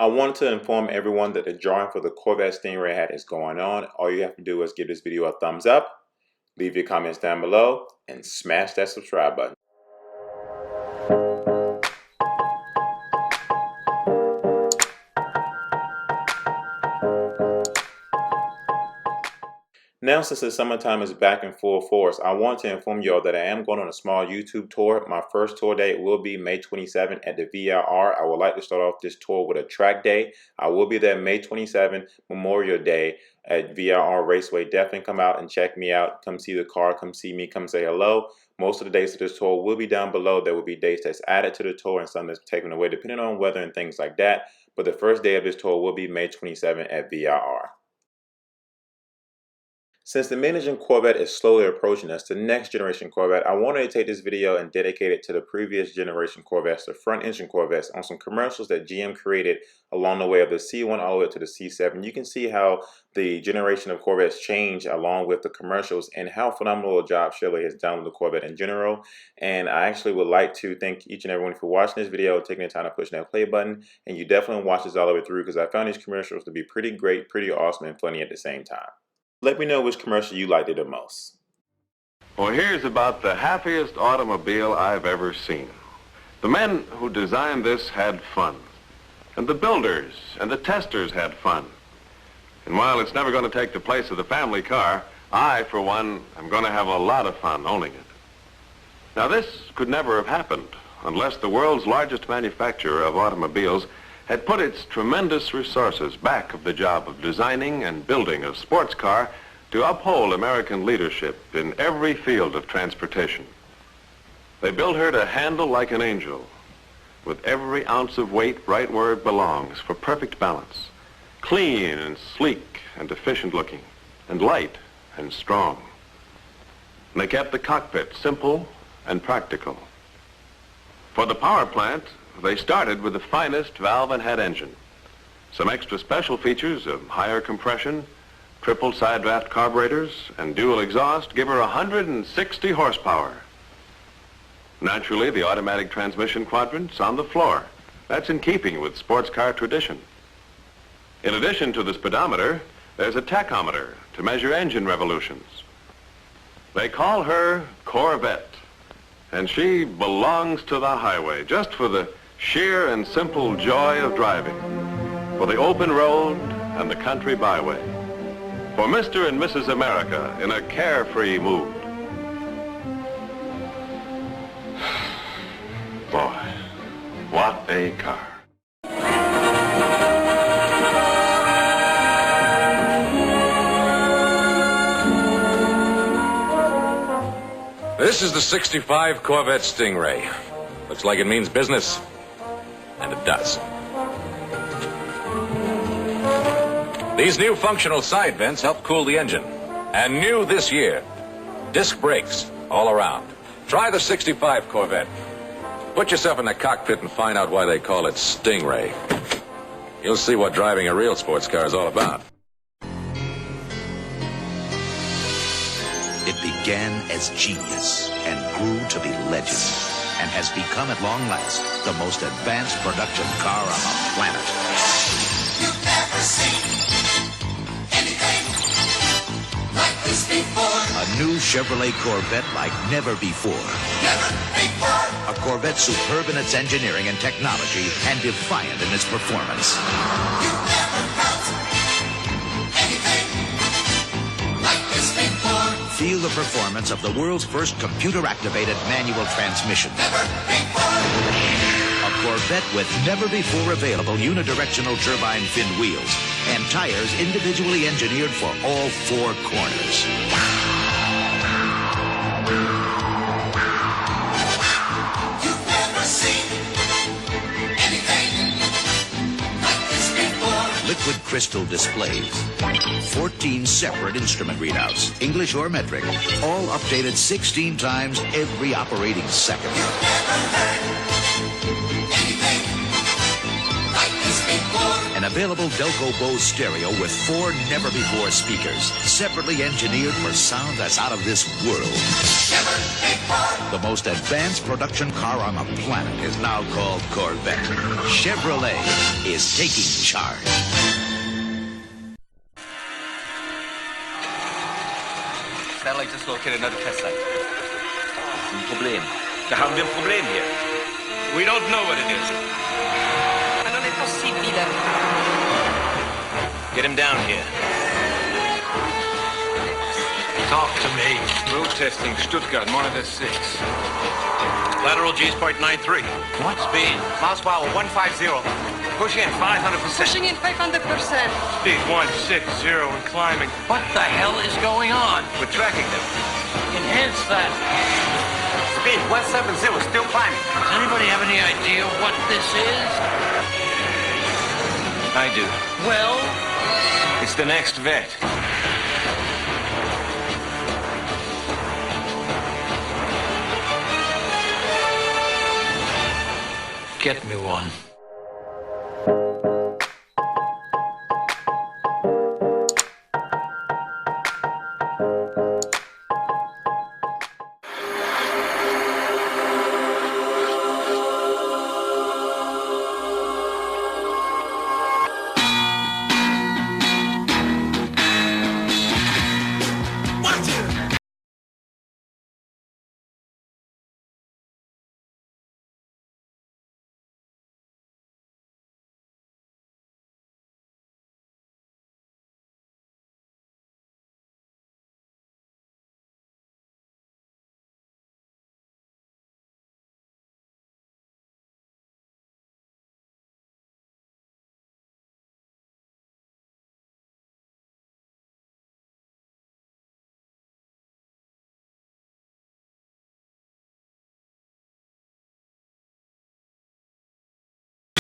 I wanted to inform everyone that the drawing for the Corvette Stingray hat is going on. All you have to do is give this video a thumbs up, leave your comments down below, and smash that subscribe button. Now, since the summertime is back in full force, I want to inform you all that I am going on a small YouTube tour. My first tour date will be May 27 at the VRR. I would like to start off this tour with a track day. I will be there May 27, Memorial Day at VRR Raceway. Definitely come out and check me out. Come see the car, come see me, come say hello. Most of the dates of this tour will be down below. There will be dates that's added to the tour and some that's taken away depending on weather and things like that. But the first day of this tour will be May 27 at VRR. Since the mid-engine Corvette is slowly approaching us, the next generation Corvette, I wanted to take this video and dedicate it to the previous generation Corvettes, the front-engine Corvettes, on some commercials that GM created along the way of the C1 all the way up to the C7. You can see how the generation of Corvettes changed along with the commercials and how phenomenal a job Chevrolet has done with the Corvette in general. And I actually would like to thank each and everyone for watching this video, taking the time to push that play button. And you definitely watch this all the way through because I found these commercials to be pretty great, pretty awesome, and funny at the same time. Let me know which commercial you liked it the most. Well, here's about the happiest automobile I've ever seen. The men who designed this had fun. And the builders and the testers had fun. And while it's never going to take the place of the family car, I, for one, am going to have a lot of fun owning it. Now, this could never have happened unless the world's largest manufacturer of automobiles had put its tremendous resources back of the job of designing and building a sports car to uphold American leadership in every field of transportation. They built her to handle like an angel, with every ounce of weight right where it belongs for perfect balance, clean and sleek and efficient looking, and light and strong. And they kept the cockpit simple and practical. For the power plant, they started with the finest valve and head engine. Some extra special features of higher compression, triple side draft carburetors, and dual exhaust give her 160 horsepower. Naturally, the automatic transmission quadrant's on the floor. That's in keeping with sports car tradition. In addition to the speedometer, there's a tachometer to measure engine revolutions. They call her Corvette, and she belongs to the highway just for the sheer and simple joy of driving, for the open road and the country byway, for Mr. and Mrs. America in a carefree mood. Boy, what a car. This is the '65 Corvette Stingray. Looks like it means business. And it does. These new functional side vents help cool the engine. And new this year, disc brakes all around. Try the '65 Corvette. Put yourself in the cockpit and find out why they call it Stingray. You'll see what driving a real sports car is all about. It began as genius and grew to be legend, and has become at long last the most advanced production car on the planet. You've never seen anything like this before. A new Chevrolet Corvette like never before. Never before. A Corvette superb in its engineering and technology and defiant in its performance. You've never felt anything like this before. Feel the performance of the world's first computer-activated manual transmission. Never before. A Corvette with never-before available unidirectional turbine fin wheels and tires individually engineered for all four corners. You've never seen anything like this before. Liquid crystal displays. 14 separate instrument readouts, English or metric, all updated 16 times every operating second. You've never heard anything like this before. And available Delco Bose stereo with 4 never-before speakers, separately engineered for sound that's out of this world. Chevrolet Ford. The most advanced production car on the planet is now called Corvette. Chevrolet is taking charge. Satellite just located another test site. Ein Problem. Da haben wir ein Problem hier. We don't know what it is. Non è possibile. Get him down here. Talk to me. Road testing, Stuttgart, monitor 6. Lateral G's point 93. What? Speed? Miles per hour, 150. Push in, 500%. Pushing in 500%. Speed 160 and climbing. What the hell is going on? We're tracking them. Enhance that. Speed 170, still climbing. Does anybody have any idea what this is? I do. Well, It's the next vet. get me one.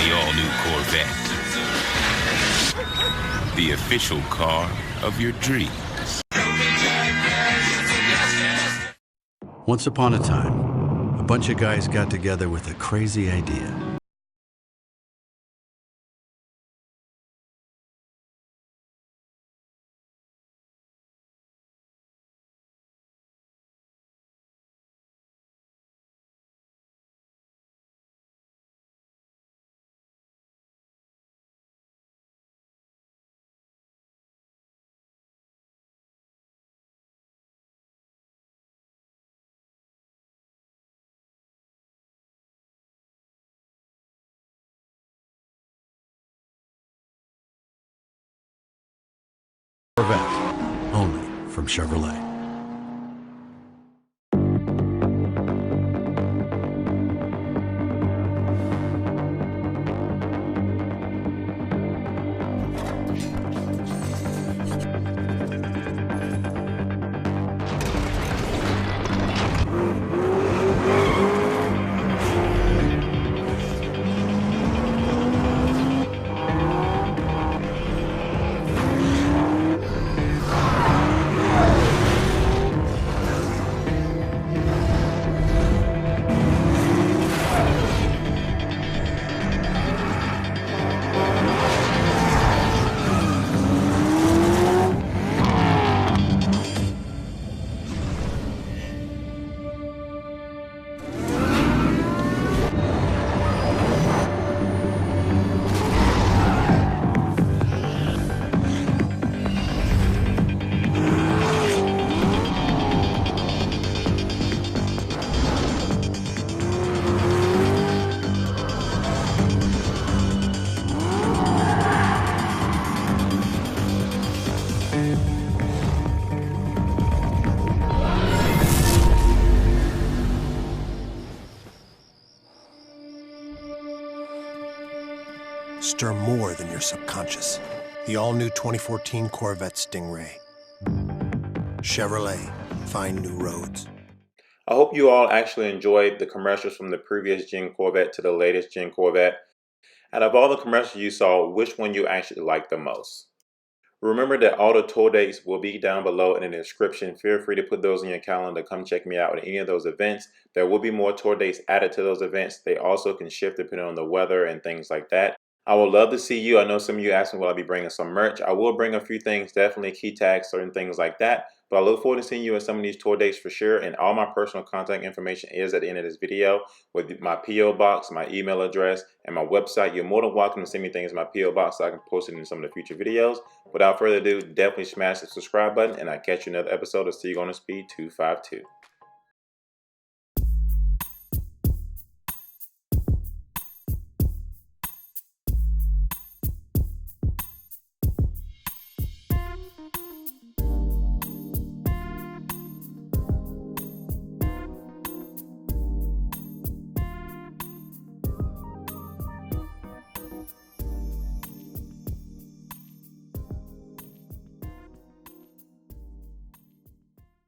The all-new Corvette. The official car of your dreams. Once upon a time, a bunch of guys got together with a crazy idea. Corvette, only from Chevrolet. Stir more than your subconscious. The all-new 2014 Corvette Stingray. Chevrolet, find new roads. I hope you all actually enjoyed the commercials from the previous gen Corvette to the latest gen Corvette. Out of all the commercials you saw, which one you actually liked the most? Remember that all the tour dates will be down below in the description. Feel free to put those in your calendar. Come check me out at any of those events. There will be more tour dates added to those events. They also can shift depending on the weather and things like that. I would love to see you. I know some of you asked me, will I be bringing some merch? I will bring a few things, definitely key tags, certain things like that. But I look forward to seeing you at some of these tour dates for sure. And all my personal contact information is at the end of this video with my P.O. box, my email address, and my website. You're more than welcome to send me things in my P.O. box so I can post it in some of the future videos. Without further ado, definitely smash the subscribe button, and I'll catch you in another episode of See You on the Speed 252.